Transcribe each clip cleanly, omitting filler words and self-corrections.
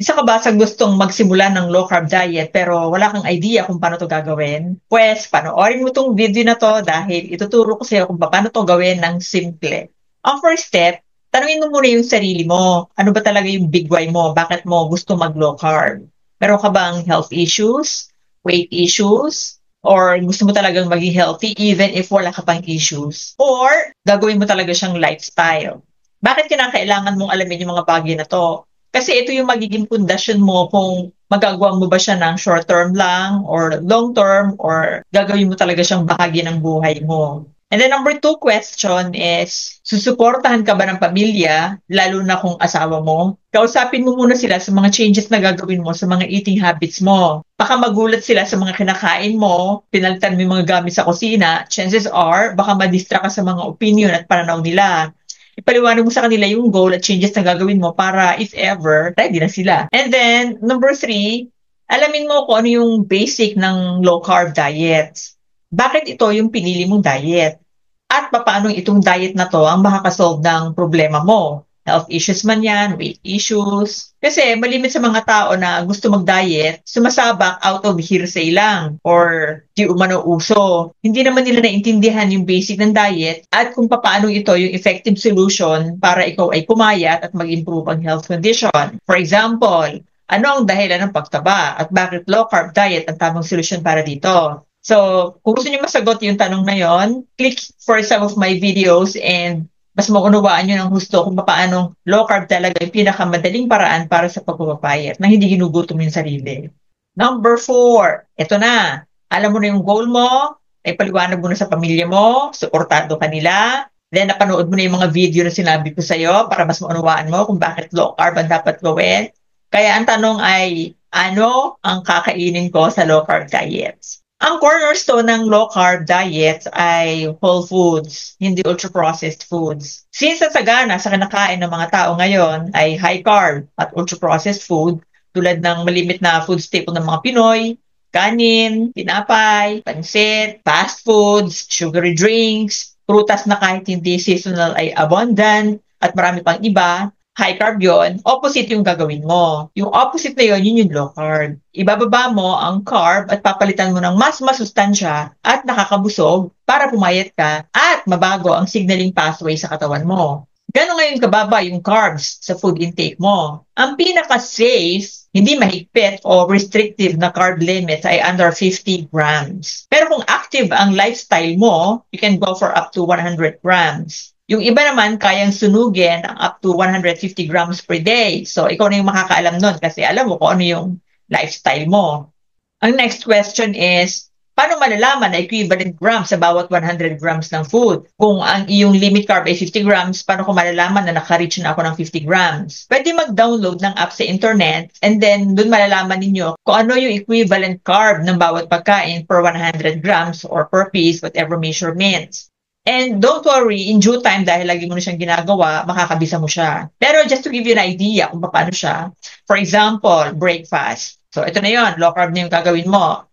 Isa ka ba sa gustong magsimula ng low carb diet pero wala kang idea kung paano to gagawin? Pues, panoorin mo tong video na to dahil ituturo ko sa iyo kung paano to gawin ng simple. Ang first step, tanungin mo muna yung sarili mo. Ano ba talaga yung big why mo? Bakit mo gusto mag low carb? Meron ka bang health issues, weight issues, or gusto mo talagang maging healthy even if wala ka pang issues? Or gagawin mo talaga siyang lifestyle? Bakit kinakailangan mong alamin yung mga bagay na to? Kasi ito yung magiging pundasyon mo kung magagawa mo ba siya ng short term lang or long term or gagawin mo talaga siyang bahagi ng buhay mo. And then number two question is, susuportahan ka ba ng pamilya, lalo na kung asawa mo? Kausapin mo muna sila sa mga changes na gagawin mo sa mga eating habits mo. Baka magulat sila sa mga kinakain mo, pinalitan mo yung mga gamit sa kusina, chances are, baka madistract ka sa mga opinion at pananaw nila. Ipaliwanag mo sa kanila yung goal at changes na gagawin mo para if ever, ready na sila. And then, number three, alamin mo kung ano yung basic ng low carb diet. Bakit ito yung pinili mong diet? At paano itong diet na to ang makakasolve ng problema mo? Health issues man yan, weight issues. Kasi malimit sa mga tao na gusto mag-diet, sumasabak out of hearsay lang or di umano uso. Hindi naman nila naintindihan yung basic ng diet at kung paano ito yung effective solution para ikaw ay pumayat at mag-improve ang health condition. For example, ano ang dahilan ng pagtaba at bakit low carb diet ang tamang solusyon para dito? So, kung gusto niyo masagot yung tanong na yon, click for some of my videos and mas maunawaan nyo ng gusto kung paano low carb talaga yung pinakamadaling paraan para sa pagpapayat na hindi ginugutom yung sarili. Number 4, ito na. Alam mo na yung goal mo, ay paliwanag mo na sa pamilya mo, suportado ka nila, then napanood mo na yung mga video na sinabi ko sa'yo para mas maunawaan mo kung bakit low carb ang dapat gawin. Kaya ang tanong ay, ano ang kakainin ko sa low carb diet? Ang cornerstone ng low-carb diet ay whole foods, hindi ultra-processed foods. Since ang sagana sa kinakain ng mga tao ngayon ay high-carb at ultra-processed food, tulad ng malimit na food staple ng mga Pinoy, kanin, tinapay, pansit, fast foods, sugary drinks, prutas na kahit hindi seasonal ay abundant, at marami pang iba, high carb yon, opposite yung gagawin mo. Yung opposite na yun, yun yung low carb. Ibababa mo ang carb at papalitan mo ng mas masustansya at nakakabusog para pumayat ka at mabago ang signaling pathway sa katawan mo. Gano'n ngayon kababa yung carbs sa food intake mo? Ang pinaka-safe, hindi mahigpit o restrictive na carb limit ay under 50 grams. Pero kung active ang lifestyle mo, you can go for up to 100 grams. Yung iba naman, kayang sunugin ang up to 150 grams per day. So, ikaw na yung makakaalam nun kasi alam mo kung ano yung lifestyle mo. Ang next question is, paano malalaman na equivalent grams sa bawat 100 grams ng food? Kung ang iyong limit carb ay 50 grams, paano ko malalaman na naka-reach na ako ng 50 grams? Pwede mag-download ng app sa internet and then dun malalaman ninyo kung ano yung equivalent carb ng bawat pagkain per 100 grams or per piece, whatever measurements. And don't worry, in due time, dahil lagi mo na siyang ginagawa, makakabisa mo siya. Pero just to give you an idea kung paano siya, for example, breakfast. So ito na yon, low carb na yung gagawin mo.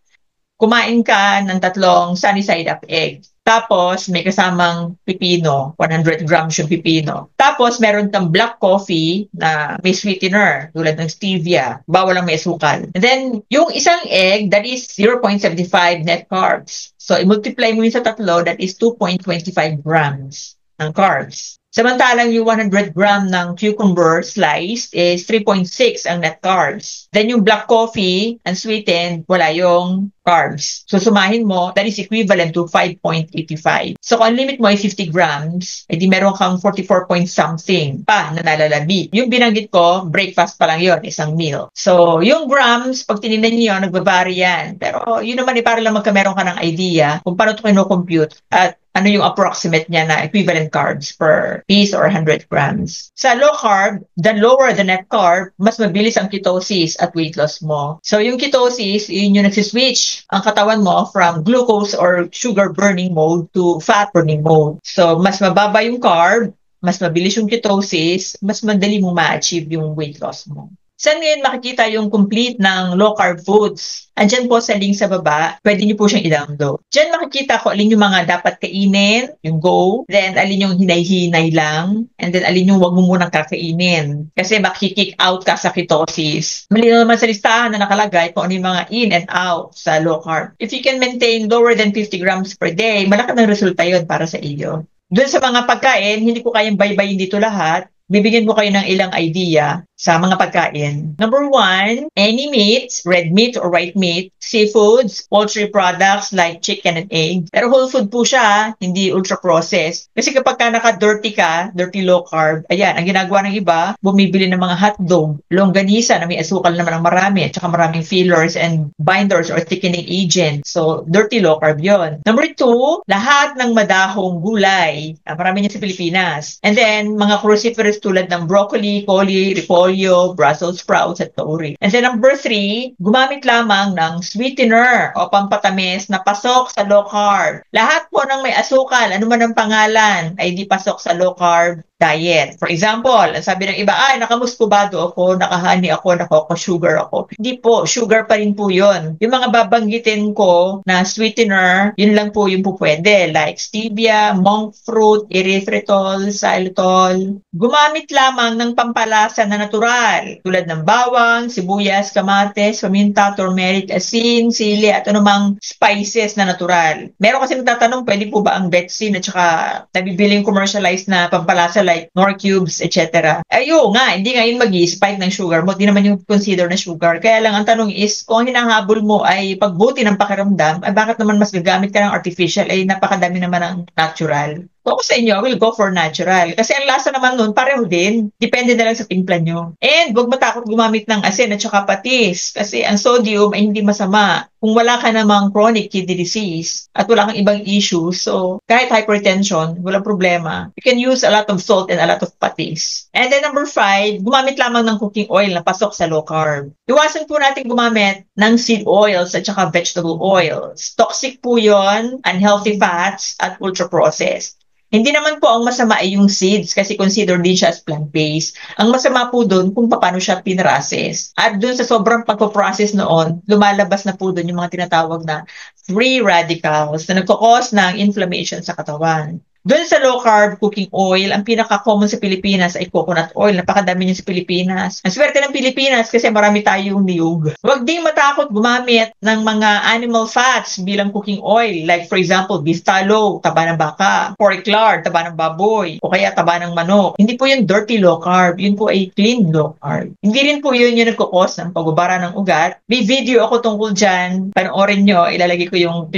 Kumain ka ng 3 sunny side up egg. Tapos may kasamang pipino, 100 grams yung pipino. Tapos meron kang black coffee na may sweetener tulad ng stevia. Bawal lang may asukal. And then yung isang egg, that is 0.75 net carbs. So i-multiply mo yun sa 3, that is 2.25 grams ng carbs. Samantalang yung 100 gram ng cucumber sliced is 3.6 ang net carbs. Then yung black coffee, unsweetened, wala yung carbs. So sumahin mo, that is equivalent to 5.85. So kung ang limit mo ay 50 grams, edi meron kang 44 point something pa na nalalabi. Yung binanggit ko, breakfast pa lang yon, isang meal. So yung grams, pag tinignan niyo, nagbabari yan. Pero yun naman, para lang magkameron ka ng idea kung paano ito kino-compute at ano yung approximate niya na equivalent carbs per piece or 100 grams. Sa low carb, the lower the net carb, mas mabilis ang ketosis at weight loss mo. So yung ketosis, yun yung nagsiswitch ang katawan mo from glucose or sugar burning mode to fat burning mode. So mas mababa yung carb, mas mabilis yung ketosis, mas madali mo ma-achieve yung weight loss mo. Saan ngayon makikita yung complete ng low-carb foods? Andyan po sa link sa baba, pwede niyo po siyang i-download. Diyan makikita ko alin yung mga dapat kainin, yung go, then alin yung hinay-hinay lang, and then alin yung wag mo munang kakainin. Kasi makikick out ka sa ketosis. Mali naman sa listahan na nakalagay kung ano yung mga in and out sa low carb. If you can maintain lower than 50 grams per day, malaki ng resulta yun para sa iyo. Doon sa mga pagkain, hindi ko kayang baybayin dito lahat. Bibigyan ko kayo ng ilang idea sa mga pagkain. Number 1, any meats, red meat or white meat, seafoods, poultry products like chicken and egg. Pero whole food po siya, hindi ultra-processed. Kasi kapag ka naka-dirty ka, dirty low carb, ayan, ang ginagawa ng iba, bumibili ng mga hotdog, longganisa na may asukal naman ang marami, at saka maraming fillers and binders or thickening agent. So, dirty low carb yon. Number 2, lahat ng madahong gulay. Marami niya sa Pilipinas. And then, mga cruciferous tulad ng broccoli, coli, repolyo, Brussels sprouts, at tauri. And then number 3, gumamit lamang ng sweetener o pampatamis na pasok sa low carb. Lahat po ng may asukal, ano man ang pangalan, ay di pasok sa low carb diet. For example, sabi ng iba, ay, nakamuskubado ako, nakahani ako, nakaka-sugar ako. Hindi po, sugar pa rin po yun. Yung mga babanggitin ko na sweetener, yun lang po yung po pwede. Like stevia, monk fruit, erythritol, xylitol. Gumamit lamang ng pampalasa na natural, tulad ng bawang, sibuyas, kamates, paminta, turmeric, asin, sili, at anumang spices na natural. Meron kasi nagtatanong, pwede po ba ang Betsin at saka nabibiling commercialized na pampalasa like Nor Cubes, etc. Ayo nga, hindi nga yun mag-i-spike ng sugar mo. Di naman yung consider na sugar. Kaya lang ang tanong is, kung ang hinahabol mo ay pagbuti ng pakiramdam, ay bakit naman mas gagamit ka ng artificial? Ay napakadami naman ng natural. Kung ako sa inyo, I will go for natural. Kasi ang lasa naman nun, pareho din. Depende na lang sa timpla nyo. And huwag matakot gumamit ng asin at saka patis. Kasi ang sodium ay hindi masama. Kung wala ka namang chronic kidney disease at wala kang ibang issues, so kahit hypertension, walang problema. You can use a lot of salt and a lot of patis. And then number 5, gumamit lamang ng cooking oil na pasok sa low carb. Iwasan po natin gumamit ng seed oils at saka vegetable oils. Toxic po yon, unhealthy fats at ultra-processed. Hindi naman po ang masama ay yung seeds kasi considered din siya as plant-based. Ang masama po doon kung paano siya pinrocess. At doon sa sobrang pagpo-process noon, lumalabas na po doon yung mga tinatawag na free radicals na nagkakos ng inflammation sa katawan. Doon sa low-carb cooking oil, ang pinaka-common sa Pilipinas ay coconut oil. Napakadami niya sa Pilipinas. Ang swerte ng Pilipinas kasi marami tayong niyog. Huwag ding matakot gumamit ng mga animal fats bilang cooking oil. Like for example, beef tallow, taba ng baka, pork lard, taba ng baboy, o kaya taba ng manok. Hindi po yun dirty low-carb. Yun po ay clean low-carb. Hindi rin po yun yung nagkakos ng pagbabara ng ugat. May video ako tungkol dyan. Panoorin nyo. Ilalagay ko yung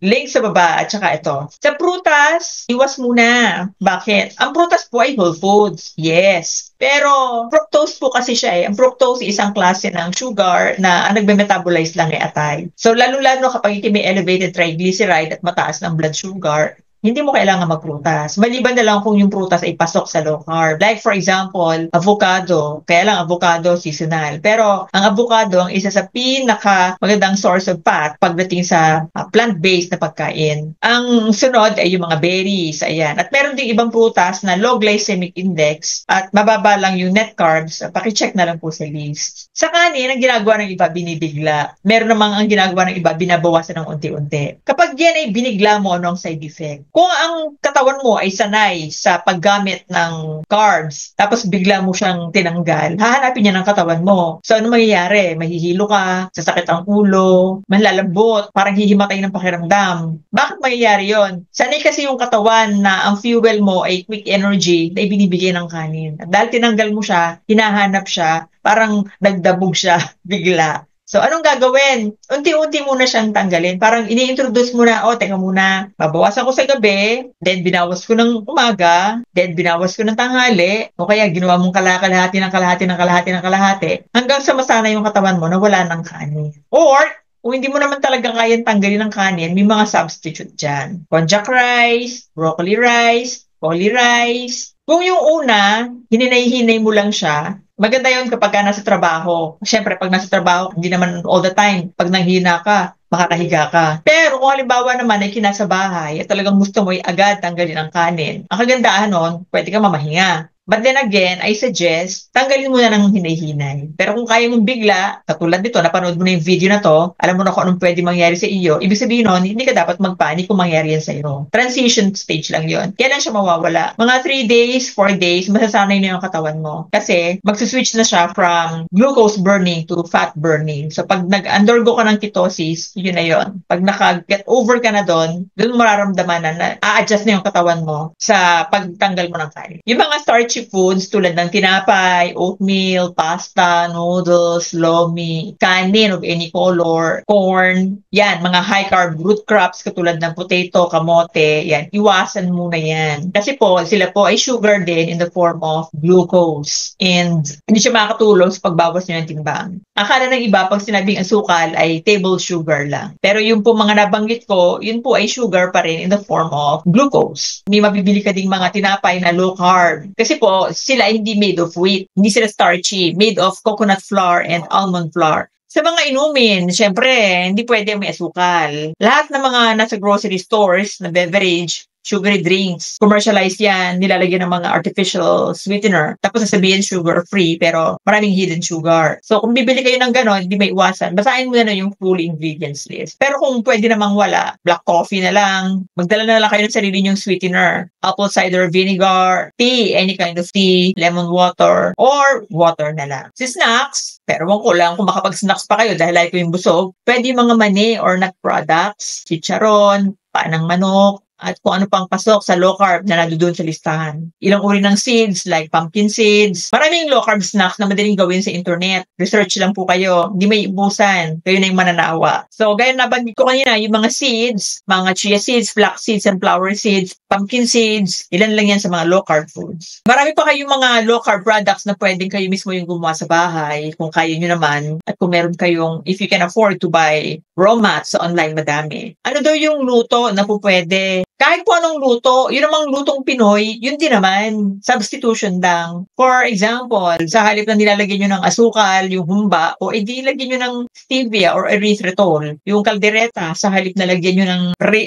link sa baba at saka ito. Sa prutas, iwas muna. Bakit? Ang prutas po ay whole foods. Yes. Pero fructose po kasi siya eh. Ang fructose isang klase ng sugar na ang nagme-metabolize lang ay atay. So lalo-lalo kapag may elevated triglyceride at mataas ng blood sugar, hindi mo kailangan magprutas. Maliban na lang kung yung prutas ay pasok sa low carb. Like for example, avocado. Kaya lang avocado seasonal. Pero ang avocado ang isa sa pinaka magandang source of fat pagdating sa plant-based na pagkain. Ang sunod ay yung mga berries. Ayan. At meron ding ibang prutas na low glycemic index at mababa lang yung net carbs. Pakicheck na lang po sa list. Sa kanin, ang ginagawa ng iba, binibigla. Meron namang ang ginagawa ng iba, binabawasan ng unti-unti. Kapag yan ay binigla mo, anong side effect? Kung ang katawan mo ay sanay sa paggamit ng carbs, tapos bigla mo siyang tinanggal, hahanapin niya ng katawan mo. So, ano mangyayari? Mahihilo ka, sasakit ang ulo, manlalambot, parang hihimatay ng pakiramdam. Bakit mangyayari yon? Sanay kasi yung katawan na ang fuel mo ay quick energy na ibinibigay ng kanin. At dahil tinanggal mo siya, hinahanap siya, parang nagdabog siya bigla. So, anong gagawin? Unti-unti muna siyang tanggalin. Parang ini-introduce mo na, teka muna, babawasan ko sa gabi, then binawas ko ng umaga, then binawas ko ng tanghali, o kaya ginawa mong kalahati ng kalahati ng kalahati ng kalahati, hanggang sa masana yung katawan mo na wala ng kanin. Or, kung hindi mo naman talaga kayang tanggalin ng kanin, may mga substitute dyan. Konjac rice, broccoli rice, cauli rice. Kung yung una, hininay-hinay mo lang siya, maganda yun kapag ka nasa trabaho. Siyempre, pag nasa trabaho, hindi naman all the time. Pag nanghina ka, makakahiga ka. Pero kung halimbawa naman ay kinasa bahay at talagang gusto mo ay agad tanggalin ang kanin, ang kagandahan nun, pwede ka mamahinga. But then again, I suggest, tanggalin mo na ng hinay-hinay. Pero kung kaya mong bigla, katulad nito, napanood mo na yung video na to, alam mo na kung anong pwede mangyari sa iyo, ibig sabihin nun, hindi ka dapat magpanik kung mangyari yan sa iyo. Transition stage lang yon. Kaya lang siya mawawala. Mga 3 days, 4 days, masasanay na yung katawan mo. Kasi, magsuswitch na siya from glucose burning to fat burning. So, pag nag-undergo ka ng ketosis, yun na yun. Pag naka-get over ka na doon mararamdaman na a-adjust na yung katawan mo sa pagtanggal mo ng kanin. Yung mga starchy foods tulad ng tinapay, oatmeal, pasta, noodles, lomi, kanin of any color, corn, yan, mga high-carb root crops katulad ng potato, kamote, yan, iwasan muna yan. Kasi po, sila po ay sugar din in the form of glucose and hindi siya makakatulong sa pagbawas nyo ng timbang. Akala ng iba, pag sinabing asukal ay table sugar lang. Pero yung po mga nabanggit ko, yun po ay sugar pa rin in the form of glucose. May mabibili ka ding mga tinapay na low carb. Kasi po, sila hindi made of wheat. Hindi sila starchy. Made of coconut flour and almond flour. Sa mga inumin, syempre, hindi pwede may asukal. Lahat ng mga nasa grocery stores na beverage, sugary drinks, commercialized yan, nilalagyan ng mga artificial sweetener. Tapos sasabihin sugar-free, pero maraming hidden sugar. So, kung bibili kayo ng gano'n, hindi may iwasan. Basahin mo na yung full ingredients list. Pero kung pwede namang wala, black coffee na lang, magdala na lang kayo ng sarili nyong sweetener. Apple cider vinegar, tea, any kind of tea, lemon water, or water na lang. Si snacks, pero wala ko lang kung makapag-snacks pa kayo dahil like ko yung busog, pwede yung mga mani or nut products, chicharon, paan ng manok, at kung ano pang pasok sa low carb na nandoon sa listahan. Ilang uri ng seeds like pumpkin seeds. Maraming low carb snacks na madaling gawin sa internet. Research lang po kayo. Hindi may ibusan. Kayo na yung mananawa. So, gaya nabanggit ko kanina, yung mga seeds, mga chia seeds, flax seeds, and flower seeds, pumpkin seeds, ilan lang yan sa mga low carb foods. Marami pa kayong mga low carb products na pwedeng kayo mismo yung gumawa sa bahay kung kaya nyo naman. At kung meron kayong, if you can afford to buy raw mats sa online, madami. Ano daw yung luto na po pwede? Kahit po anong luto, yun namang lutong Pinoy, yun din naman, substitution lang. For example, sa halip na nilalagyan nyo ng asukal, yung humba, o edi lagyan nyo ng stevia or erythritol, yung kaldereta, sa halip na lagyan nyo ng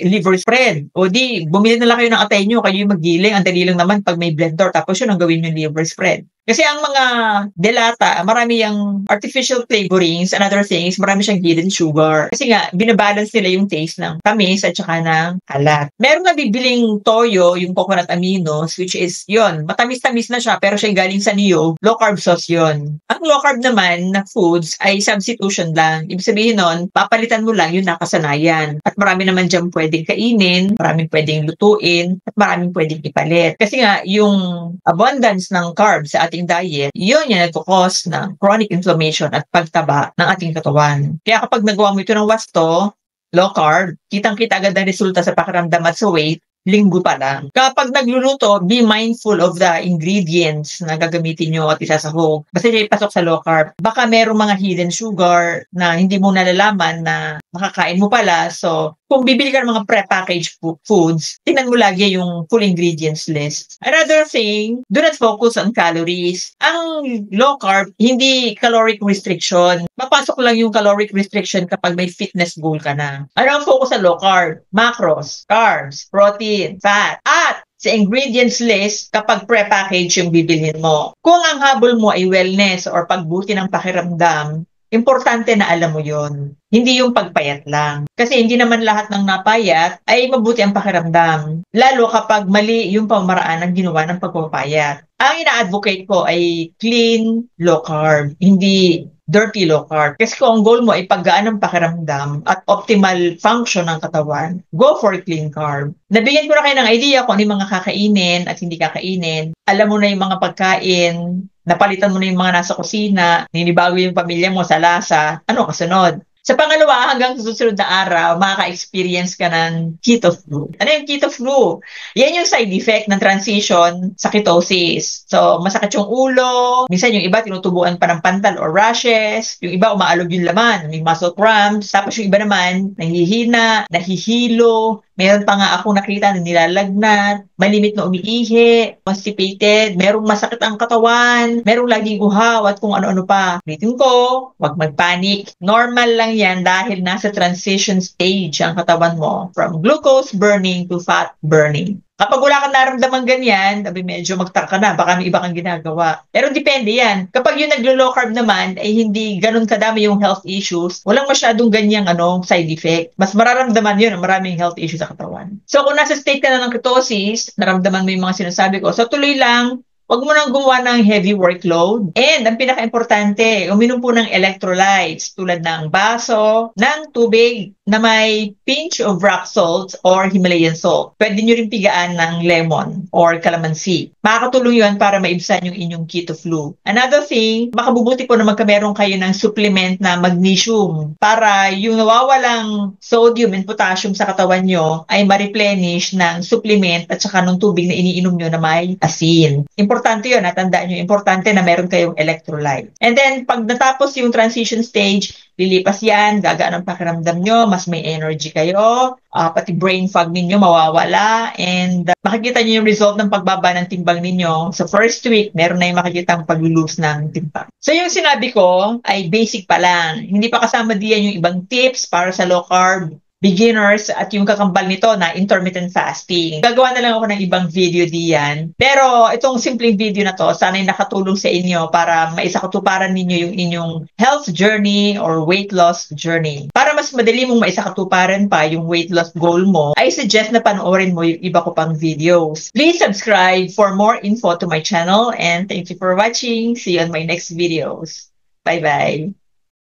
liver spread. O di, bumili na lang kayo ng atay nyo, kayo yung magiling, ang dali lang naman pag may blender, tapos yun ang gawin yung liver spread. Kasi ang mga delata, marami yung artificial flavorings and other things, marami siyang hidden sugar. Kasi nga, binabalance nila yung taste ng tamis at saka ng alat. Meron nga bibiling toyo, yung coconut aminos, which is yun, matamis-tamis na siya, pero siya galing sa niyog, low carb sauce yun. Ang low carb naman na foods ay substitution lang. Ibig sabihin nun, papalitan mo lang yung nakasanayan. At marami naman dyan pwedeng kainin, maraming pwedeng lutuin, at maraming pwedeng ipalit. Kasi nga, yung abundance ng carbs sa ating diet, yun yung nagkukos ng chronic inflammation at pagtaba ng ating katawan. Kaya kapag nagawa mo ito ng wasto, low carb, kitang-kita agad ang resulta sa pakiramdam at sa weight, linggo pa lang. Kapag nagluluto, be mindful of the ingredients na gagamitin nyo at isasahog. Basta siya ipasok sa low carb. Baka merong mga hidden sugar na hindi mo nalalaman na makakain mo pala. So, kung bibili ka ng mga pre-packaged foods, tingnan mo lagi yung full ingredients list. Another thing, do not focus on calories. Ang low carb, hindi caloric restriction. Mapasok lang yung caloric restriction kapag may fitness goal ka na. Ano ang focus sa low carb? Macros, carbs, protein, fat, at sa ingredients list kapag pre-package yung bibilhin mo. Kung ang habol mo ay wellness or pagbuti ng pakiramdam, importante na alam mo yon. Hindi yung pagpayat lang. Kasi hindi naman lahat ng napayat ay mabuti ang pakiramdam. Lalo kapag mali yung pamaraan ng ginawa ng pagpapayat. Ang ina-advocate ko ay clean, low carb. Hindi dirty low carb. Kasi kung ang goal mo ay paggaan ng pakiramdam at optimal function ng katawan, go for clean carb. Nabigyan ko na kayo ng idea kung ano yung mga kakainin at hindi kakainin. Alam mo na yung mga pagkain, napalitan mo na yung mga nasa kusina, ninibago yung pamilya mo sa lasa, ano kasunod? Sa pangalawa, hanggang sa susunod na araw, makaka-experience ka ng keto flu. Ano yung keto flu? Yan yung side effect ng transition sa ketosis. So, masakit yung ulo, minsan yung iba tinutubuan pa ng pantal or rashes, yung iba umaalog yung laman, may muscle cramps, tapos yung iba naman, nahihina, nahihilo, meron pa nga akong nakita na nilalagnat, malimit na umiihi, constipated, merong masakit ang katawan, merong laging uhaw at kung ano-ano pa. Ulitin ko, huwag magpanik. Normal lang yan dahil nasa transition stage ang katawan mo from glucose burning to fat burning. Kapag wala kang naramdaman ganyan, sabi medyo magtaka ka na, baka may iba kang ginagawa. Pero depende yan. Kapag yung naglo-low carb naman, ay hindi ganun kadami yung health issues, walang masyadong ganyang side effect. Mas mararamdaman yun, maraming health issues sa katawan. So kung nasa state ka na ng ketosis, naramdaman mo yung mga sinasabi ko, so tuloy lang, huwag mo nang gumawa ng heavy workload. And ang pinaka-importante, uminom po ng electrolytes tulad ng baso, ng tubig na may pinch of rock salt or Himalayan salt. Pwede nyo rin pigaan ng lemon or calamansi. Makakatulong yun para maibsan yung inyong keto flu. Another thing, makabubuti po na magkameron kayo ng supplement na magnesium para yung nawawalang sodium and potassium sa katawan nyo ay ma-replenish ng supplement at saka ng tubig na iniinom nyo na may asin. Importante yun, tandaan nyo, importante na meron kayong electrolyte. And then, pag natapos yung transition stage, lilipas yan, gagaan ang pakiramdam nyo, mas may energy kayo, pati brain fog ninyo mawawala, and makikita nyo yung result ng pagbaba ng timbang ninyo. Sa first week, meron na yung makikita ang pag-lose ng timbang. So yung sinabi ko ay basic pa lang. Hindi pa kasama diyan yung ibang tips para sa low carb beginners at yung kakambal nito na intermittent fasting. Gagawa na lang ako ng ibang video diyan. Pero itong simpleng video na to, sana'y nakatulong sa inyo para maisakatuparan ninyo yung inyong health journey or weight loss journey. Para mas madali mong maisakatuparan pa yung weight loss goal mo, I suggest na panoorin mo yung iba ko pang videos. Please subscribe for more info to my channel and thank you for watching. See you on my next videos. Bye-bye.